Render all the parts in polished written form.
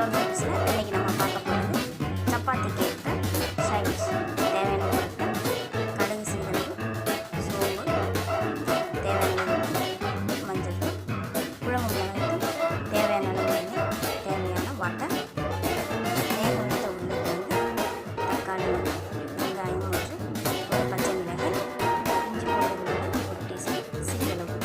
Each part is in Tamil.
ஹலோ நியூஸில் இன்றைக்கி நம்ம பார்க்க போகிறது சப்பாத்திக்கு ஏற்ற சைடிஷ். தேவையான பொருட்கள்: கடுகு சீரகம், சோம்பு, தேவையான மஞ்சள், குழம்பு மிளகாய், தேவையான அளவு எண்ணெய், தேவையான வாட்டர், வேக வைத்த உருளைக்கிழங்கு, தக்காளி, வெங்காயம் மற்றும் ஒரு பச்சை மிளகாய், இஞ்சி பூண்டு ஒரு டீஸ்பூன், சிறிதளவு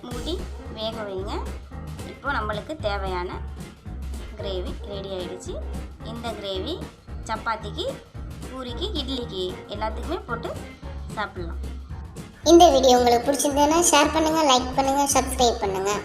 மூடி வேக வைங்க. இப்போ நம்மளுக்கு தேவையான கிரேவி ரெடி ஆகிடுச்சு. இந்த கிரேவி சப்பாத்திக்கு, பூரிக்கு, இட்லிக்கு எல்லாத்துக்குமே போட்டு சாப்பிட்லாம். இந்த வீடியோ உங்களுக்கு பிடிச்சிருந்ததுன்னா ஷேர் பண்ணுங்கள், லைக் பண்ணுங்கள், சப்ஸ்கிரைப் பண்ணுங்கள்.